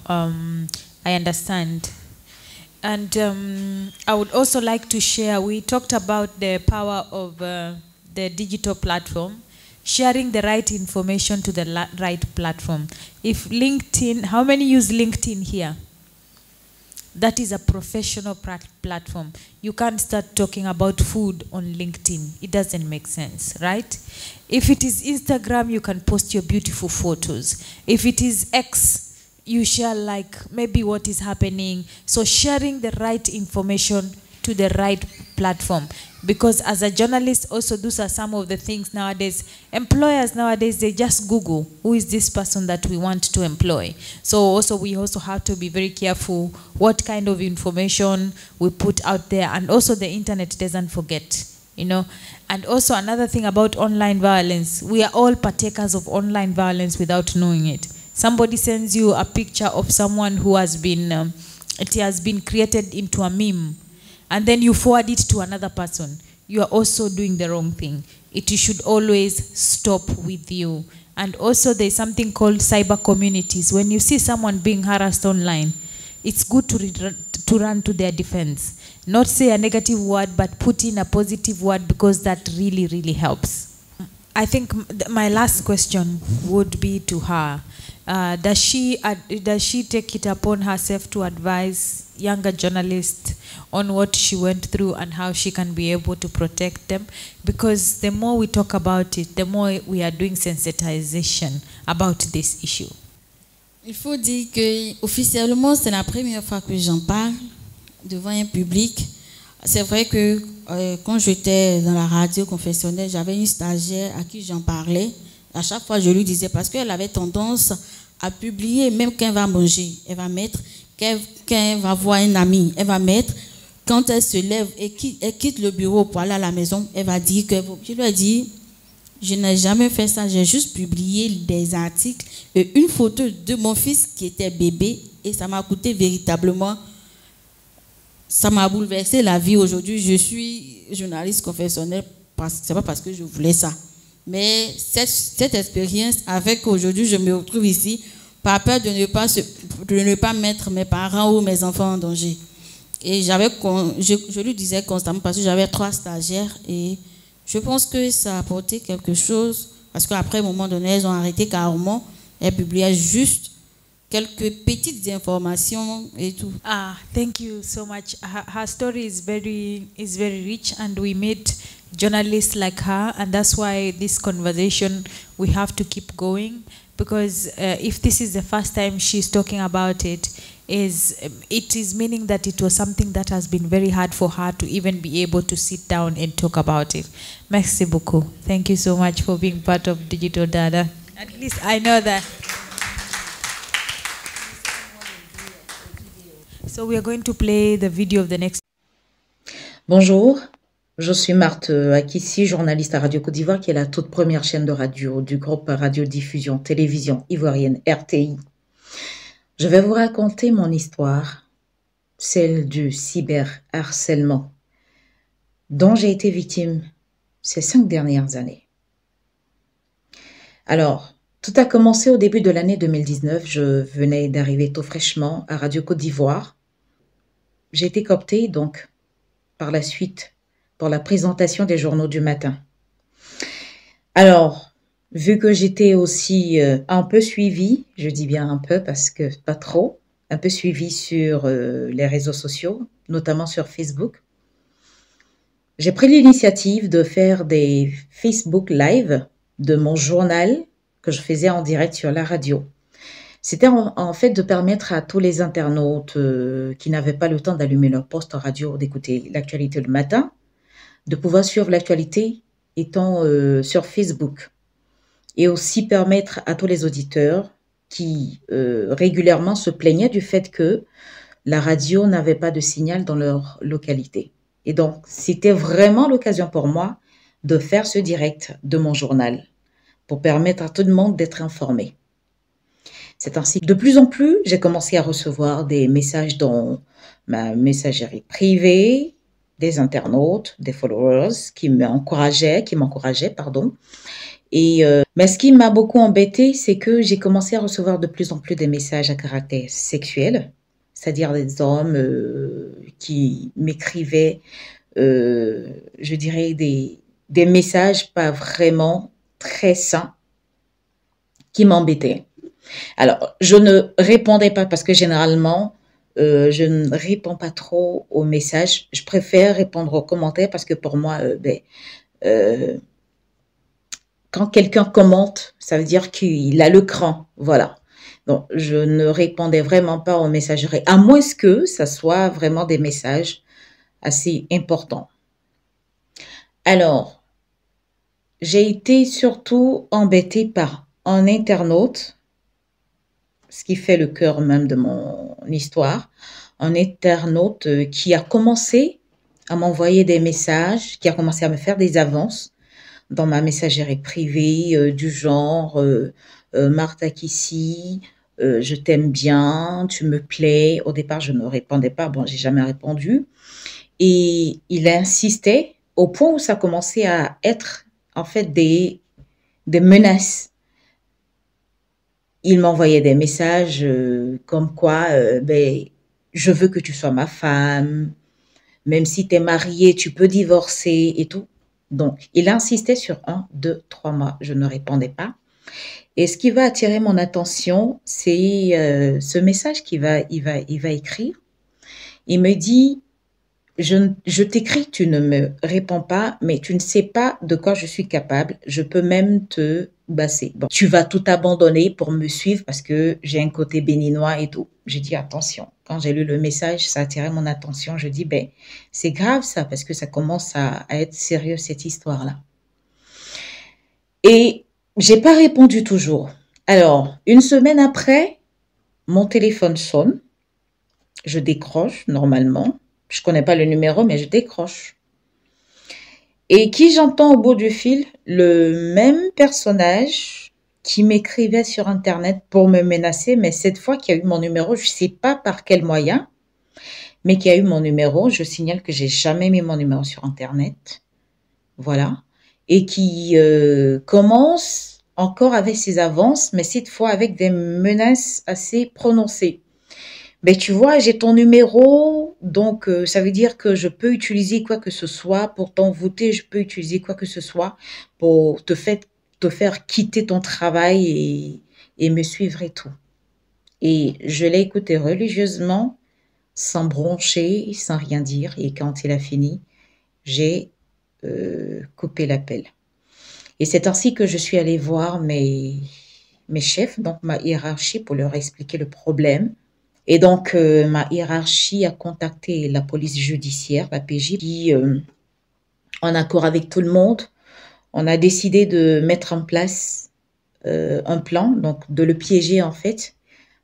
I understand. And I would also like to share, we talked about the power of the digital platform, sharing the right information to the right platform. If LinkedIn, how many use LinkedIn here? That is a professional platform. You can't start talking about food on LinkedIn. It doesn't make sense, right? If it is Instagram, you can post your beautiful photos. If it is X, you share like maybe what is happening. So sharing the right information to the right platform. Because as a journalist, also those are some of the things nowadays. Employers nowadays, they just Google, who is this person that we want to employ? So also we also have to be very careful what kind of information we put out there. And also the internet doesn't forget, you know. And also another thing about online violence, we are all partakers of online violence without knowing it. Somebody sends you a picture of someone who has been, it has been created into a meme, and then you forward it to another person. You are also doing the wrong thing. It should always stop with you. And also there's something called cyber communities. When you see someone being harassed online, it's good to run to their defense. Not say a negative word, but put in a positive word, because that really, really helps. I think my last question would be to her. Does she take it upon herself to advise younger journalists on what she went through and how she can be able to protect them? Because the more we talk about it, the more we are doing sensitization about this issue. Il faut dire que officiellement, c'est la première fois que j'en parle devant un public. C'est vrai que quand j'étais dans la radio confessionnelle, j'avais une stagiaire à qui j'en parlais. À chaque fois, je lui disais, parce qu'elle avait tendance à publier, même quand elle va manger, elle va mettre, quand elle va voir un ami, elle va mettre, quand elle se lève et elle quitte le bureau pour aller à la maison, elle va dire que, je lui ai dit, je n'ai jamais fait ça, j'ai juste publié des articles et une photo de mon fils qui était bébé, et ça m'a coûté véritablement, ça m'a bouleversé la vie. Aujourd'hui, je suis journaliste confessionnelle, c'est pas parce que je voulais ça. Mais cette expérience avec aujourd'hui, je me retrouve ici par peur de ne pas mettre mes parents ou mes enfants en danger. Et je lui disais constamment, parce que j'avais 3 stagiaires, et je pense que ça a apporté quelque chose, parce qu'après, à un moment donné, elles ont arrêté carrément, elles publiaient juste quelques petites informations et tout. Thank you so much. Her story is very rich, and we meet journalists like her, and that's why this conversation we have to keep going, because if this is the first time she's talking about it is meaning that it was something that has been very hard for her to even be able to sit down and talk about it. Merci beaucoup. Thank you so much for being part of Digital Dada. At least I know that. So we are going to play the video of the next. Bonjour, je suis Marthe Akissi, journaliste à Radio Côte d'Ivoire, qui est la toute première chaîne de radio du groupe radiodiffusion télévision ivoirienne RTI. Je vais vous raconter mon histoire, celle du cyberharcèlement, dont j'ai été victime ces 5 dernières années. Alors, tout a commencé au début de l'année 2019. Je venais d'arriver tout fraîchement à Radio Côte d'Ivoire. J'ai été cooptée donc par la suite pour la présentation des journaux du matin. Alors, vu que j'étais aussi un peu suivie, je dis bien un peu parce que pas trop, un peu suivie sur les réseaux sociaux, notamment sur Facebook, j'ai pris l'initiative de faire des Facebook Live de mon journal que je faisais en direct sur la radio. C'était en fait de permettre à tous les internautes qui n'avaient pas le temps d'allumer leur poste radio, d'écouter l'actualité le matin, de pouvoir suivre l'actualité étant sur Facebook. Et aussi permettre à tous les auditeurs qui régulièrement se plaignaient du fait que la radio n'avait pas de signal dans leur localité. Et donc, c'était vraiment l'occasion pour moi de faire ce direct de mon journal pour permettre à tout le monde d'être informé. C'est ainsi que de plus en plus, j'ai commencé à recevoir des messages dans ma messagerie privée, des internautes, des followers qui m'encourageaient, Mais ce qui m'a beaucoup embêtée, c'est que j'ai commencé à recevoir de plus en plus des messages à caractère sexuel, c'est-à-dire des hommes qui m'écrivaient, je dirais, des messages pas vraiment très sains qui m'embêtaient. Alors, je ne répondais pas parce que généralement, je ne réponds pas trop aux messages. Je préfère répondre aux commentaires parce que pour moi, euh, quand quelqu'un commente, ça veut dire qu'il a le cran. Voilà. Donc, je ne répondais vraiment pas aux messageries, à moins que ça soit vraiment des messages assez importants. Alors, j'ai été surtout embêtée par un internaute, ce qui fait le cœur même de mon histoire, un internaute qui a commencé à m'envoyer des messages, qui a commencé à me faire des avances dans ma messagerie privée du genre Marthe Akissi, je t'aime bien, tu me plais. Au départ, je ne répondais pas, bon, j'ai jamais répondu. Et il insistait au point où ça commençait à être en fait des menaces. Il m'envoyait des messages comme quoi je veux que tu sois ma femme, même si tu es marié, tu peux divorcer et tout. Donc, il insistait sur 1, 2, 3 mois. Je ne répondais pas. Et ce qui va attirer mon attention, c'est ce message il va écrire. Il me dit, je t'écris, tu ne me réponds pas, mais tu ne sais pas de quoi je suis capable. Je peux même te basser. Bon, tu vas tout abandonner pour me suivre parce que j'ai un côté béninois et tout. J'ai dit attention. Quand j'ai lu le message, ça a attiré mon attention. Je dis, c'est grave ça parce que ça commence à être sérieux cette histoire-là. Et j'ai pas répondu toujours. Alors, une semaine après, mon téléphone sonne. Je décroche normalement. Je connais pas le numéro, mais je décroche. Et qui j'entends au bout du fil? Le même personnage qui m'écrivait sur Internet pour me menacer, mais cette fois qui a eu mon numéro, je sais pas par quel moyen, mais qui a eu mon numéro. Je signale que j'ai jamais mis mon numéro sur Internet. Voilà. Et qui commence encore avec ses avances, mais cette fois avec des menaces assez prononcées. Tu vois, j'ai ton numéro, donc ça veut dire que je peux utiliser quoi que ce soit pour t'envoûter, je peux utiliser quoi que ce soit pour te faire quitter ton travail et me suivre et tout. Et je l'ai écouté religieusement, sans broncher, sans rien dire. Et quand il a fini, j'ai coupé l'appel. Et c'est ainsi que je suis allée voir mes chefs, donc ma hiérarchie, pour leur expliquer le problème. Et donc, ma hiérarchie a contacté la police judiciaire, la PJ, qui, en accord avec tout le monde, on a décidé de mettre en place un plan, donc de le piéger en fait,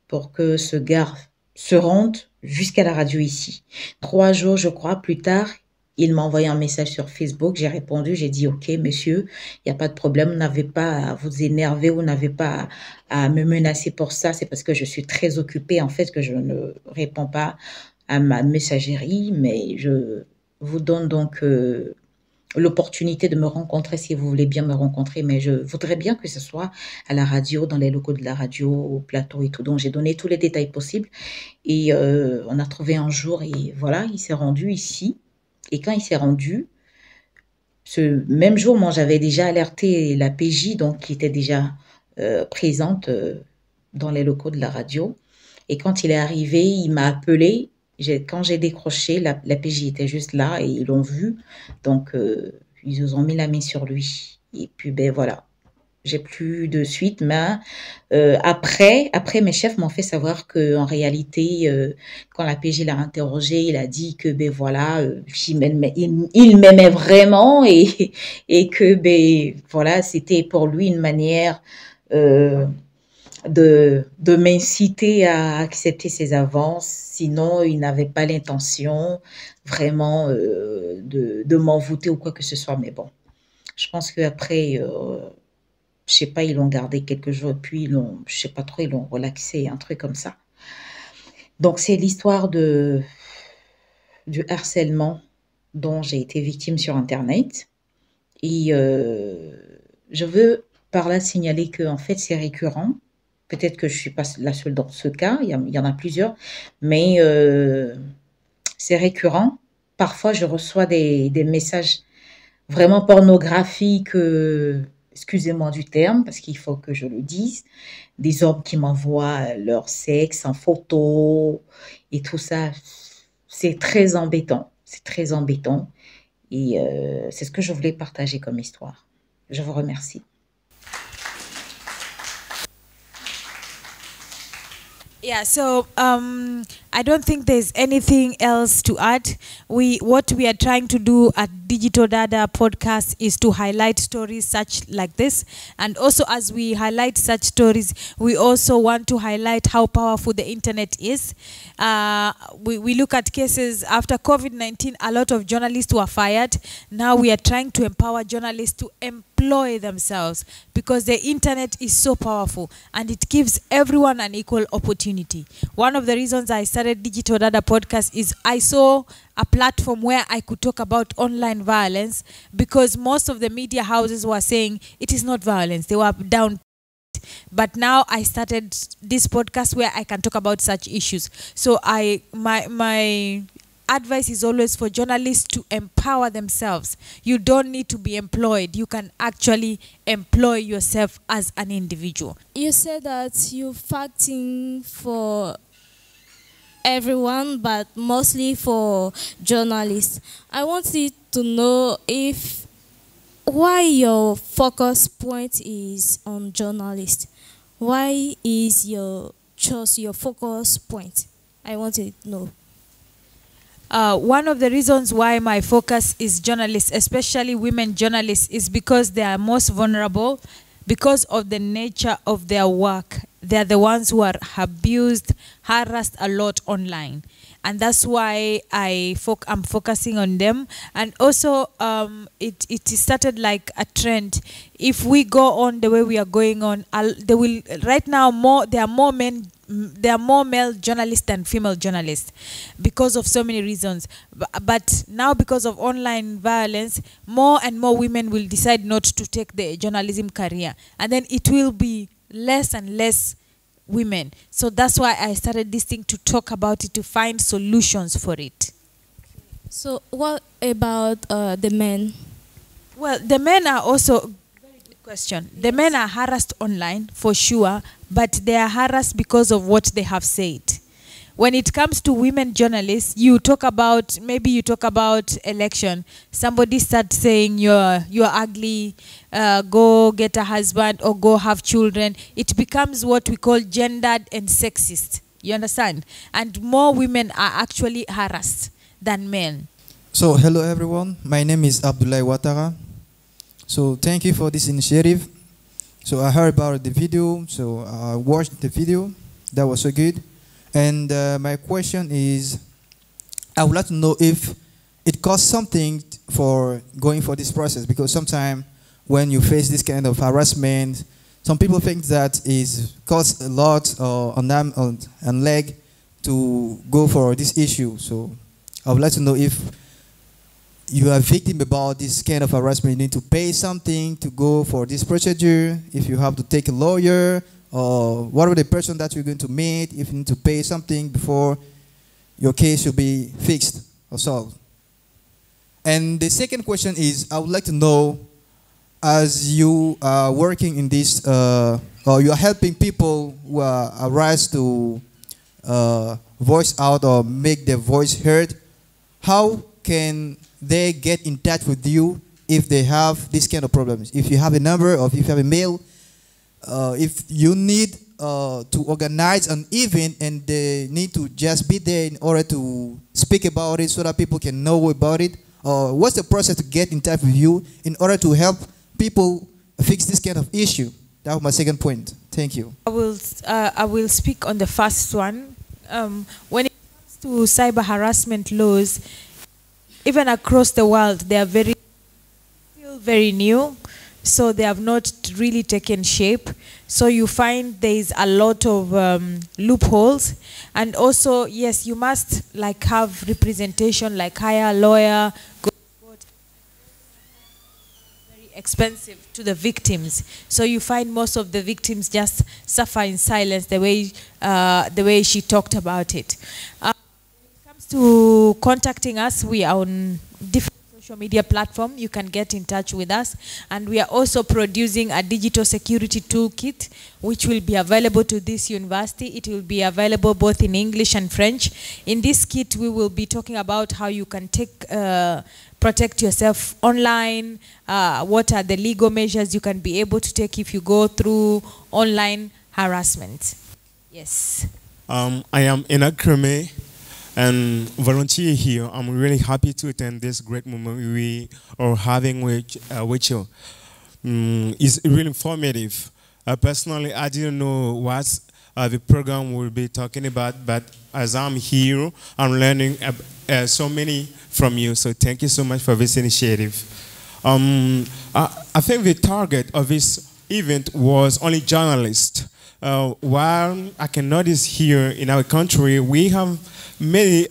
pour que ce gars se rende jusqu'à la radio ici. 3 jours, je crois, plus tard, il m'a envoyé un message sur Facebook. J'ai répondu, j'ai dit, OK, monsieur, il n'y a pas de problème. Vous n'avez pas à vous énerver, vous n'avez pas à me menacer pour ça. C'est parce que je suis très occupée, en fait, que je ne réponds pas à ma messagerie. Mais je vous donne donc l'opportunité de me rencontrer si vous voulez bien me rencontrer. Mais je voudrais bien que ce soit à la radio, dans les locaux de la radio, au plateau et tout. Donc, j'ai donné tous les détails possibles. Et on a trouvé un jour et voilà, il s'est rendu ici. Et quand il s'est rendu, ce même jour, moi, j'avais déjà alerté la PJ, donc qui était déjà présente dans les locaux de la radio. Et quand il est arrivé, il m'a appelé. Quand j'ai décroché, la PJ était juste là et ils l'ont vu. Donc, ils ont mis la main sur lui. Et puis, voilà. J'ai plus de suite, mais après, mes chefs m'ont fait savoir que en réalité, quand la PJ l'a interrogé, il a dit que voilà, il m'aimait vraiment et que voilà, c'était pour lui une manière de m'inciter à accepter ses avances. Sinon, il n'avait pas l'intention vraiment de m'envoûter ou quoi que ce soit. Mais bon, je pense qu'après je sais pas, ils l'ont gardé quelques jours, puis je sais pas trop, ils l'ont relaxé, un truc comme ça. Donc, c'est l'histoire du harcèlement dont j'ai été victime sur Internet. Et je veux par là signaler que en fait, c'est récurrent. Peut-être que je ne suis pas la seule dans ce cas, il y en a plusieurs, mais c'est récurrent. Parfois, je reçois des messages vraiment pornographiques, excusez-moi du terme, parce qu'il faut que je le dise, des hommes qui m'envoient leur sexe en photo et tout ça. C'est très embêtant. C'est très embêtant. Et c'est ce que je voulais partager comme histoire. Je vous remercie. Yeah, so I don't think there's anything else to add. What we are trying to do at Digital Dada Podcast is to highlight stories such like this, and also as we highlight such stories, we also want to highlight how powerful the internet is. We look at cases after COVID-19. A lot of journalists were fired. Now we are trying to empower journalists to employ themselves, because the internet is so powerful and it gives everyone an equal opportunity. One of the reasons I started Digital Dada Podcast is I saw a platform where I could talk about online violence, because most of the media houses were saying it is not violence. They were down. But now I started this podcast where I can talk about such issues. So my advice is always for journalists to empower themselves. You don't need to be employed. You can actually employ yourself as an individual. You said that you're fighting for everyone, but mostly for journalists. I wanted to know why your focus point is on journalists. Why is your focus point? I wanted to know. One of the reasons why my focus is journalists, especially women journalists, is because they are most vulnerable because of the nature of their work. They're the ones who are abused, harassed a lot online. And that's why I'm focusing on them. And also, it started like a trend. If we go on the way we are going on, right now there are more male journalists than female journalists because of so many reasons. But now, because of online violence, more and more women will decide not to take the journalism career, and then it will be less and less women. So that's why I started this thing, to talk about it, to find solutions for it. So what about the men? Well, the men are also, very good question. The men are harassed online for sure, but they are harassed because of what they have said. When it comes to women journalists, maybe you talk about election. Somebody starts saying you're ugly, go get a husband or go have children. It becomes what we call gendered and sexist. You understand? And more women are actually harassed than men. So hello everyone, my name is Abdoulaye Ouattara. So thank you for this initiative. So I heard about the video, so I watched the video. That was so good. And my question is, I would like to know if it costs something for going for this process, because sometimes when you face this kind of harassment, some people think that it costs a lot on them and leg to go for this issue. So I would like to know if you are a victim about this kind of harassment, you need to pay something to go for this procedure, if you have to take a lawyer, or what are the person that you're going to meet, if you need to pay something before your case will be fixed or solved. And the second question is, I would like to know, as you are working in this, or you are helping people who are harassed to voice out or make their voice heard, how can they get in touch with you if they have this kind of problems? If you have a number, or if you have a mail, if you need to organize an event and they need to just be there in order to speak about it so that people can know about it, what's the process to get in touch with you in order to help people fix this kind of issue? That was my second point. Thank you. I will speak on the first one. When it comes to cyber harassment laws, even across the world, they are still very new. So they have not really taken shape. So you find there is a lot of loopholes. And also, yes, you must have representation, like hire a lawyer, go to court. Very expensive to the victims. So you find most of the victims just suffer in silence the way she talked about it. When it comes to contacting us, we are on different social media platform. You can get in touch with us, and we are also producing a digital security toolkit which will be available to this university. It will be available both in English and French. In this kit we will be talking about how you can protect yourself online, what are the legal measures you can be able to take if you go through online harassment. Yes. I am Enoch Kreme, and volunteer here. I'm really happy to attend this great moment we are having with you. It's really informative. Personally, I didn't know what the program will be talking about, but as I'm here, I'm learning so many from you. So thank you so much for this initiative. I think the target of this event was only journalists. While I can notice here in our country, we have many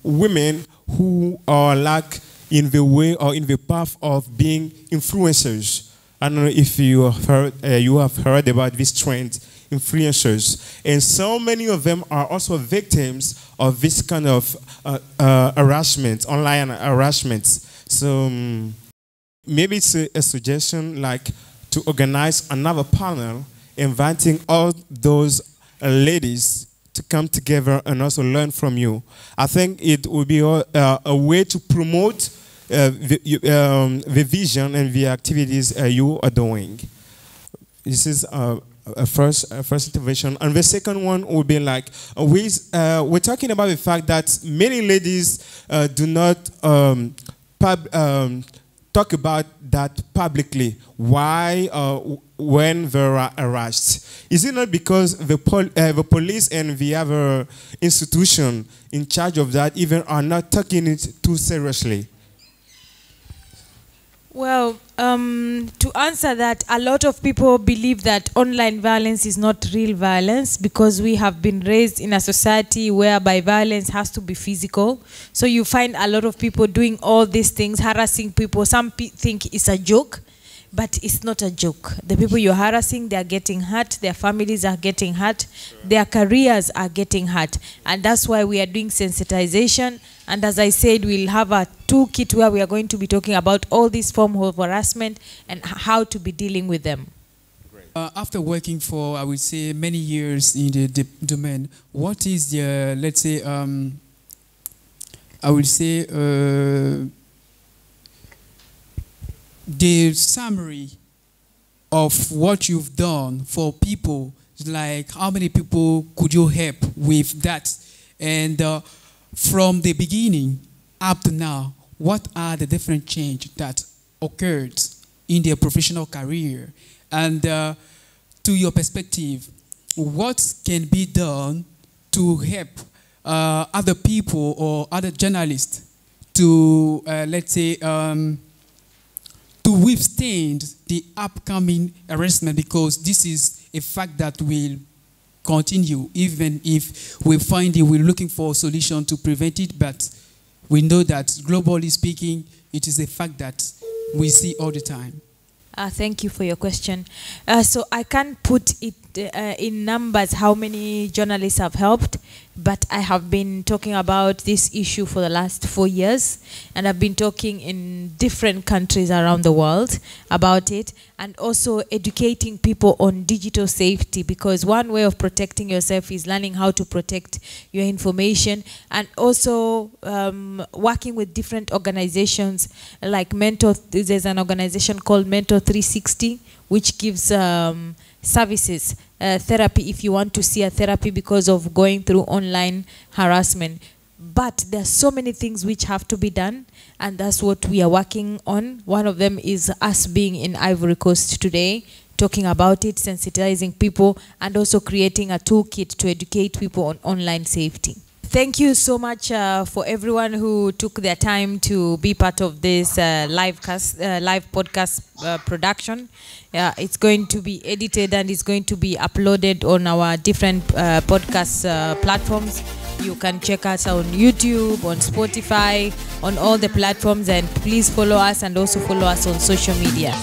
women who are like in the way or in the path of being influencers. I don't know if you have heard about this trend, influencers, and so many of them are also victims of this kind of harassment, online harassments. So maybe it's a suggestion like to organize another panel inviting all those ladies to come together and also learn from you. I think it would be a way to promote the vision and the activities you are doing. This is a first intervention. And the second one would be like, we're talking about the fact that many ladies do not talk about that publicly. Why when they are harassed? Is it not because the police and the other institution in charge of that even are not taking it too seriously? Well, to answer that, a lot of people believe that online violence is not real violence because we have been raised in a society whereby violence has to be physical. So you find a lot of people doing all these things, harassing people. Some think it's a joke, but it's not a joke. The people you're harassing, they are getting hurt, their families are getting hurt, their careers are getting hurt. And that's why we are doing sensitization. And as I said, we'll have a toolkit where we are going to be talking about all these forms of harassment and how to be dealing with them. After working for, I would say, many years in the domain, what is the, let's say, I would say, the summary of what you've done for people? Like, how many people could you help with that? And from the beginning up to now, what are the different changes that occurred in their professional career? And to your perspective, what can be done to help other people or other journalists to, let's say, to withstand the upcoming harassment, because this is a fact that will continue even if we find it, we're looking for a solution to prevent it, but we know that globally speaking, it is a fact that we see all the time. Thank you for your question. So I can't put it in numbers how many journalists have helped, but I have been talking about this issue for the last 4 years, and I've been talking in different countries around the world about it, and also educating people on digital safety, because one way of protecting yourself is learning how to protect your information, and also working with different organizations like Mentor. There's an organization called Mentor 360, which gives services, therapy if you want to see a therapy because of going through online harassment. But there are so many things which have to be done, and that's what we are working on. One of them is us being in Ivory Coast today, talking about it, sensitizing people, and also creating a toolkit to educate people on online safety. Thank you so much for everyone who took their time to be part of this live podcast production. It's going to be edited and it's going to be uploaded on our different podcast platforms. You can check us on YouTube, on Spotify, on all the platforms, and please follow us and also follow us on social media.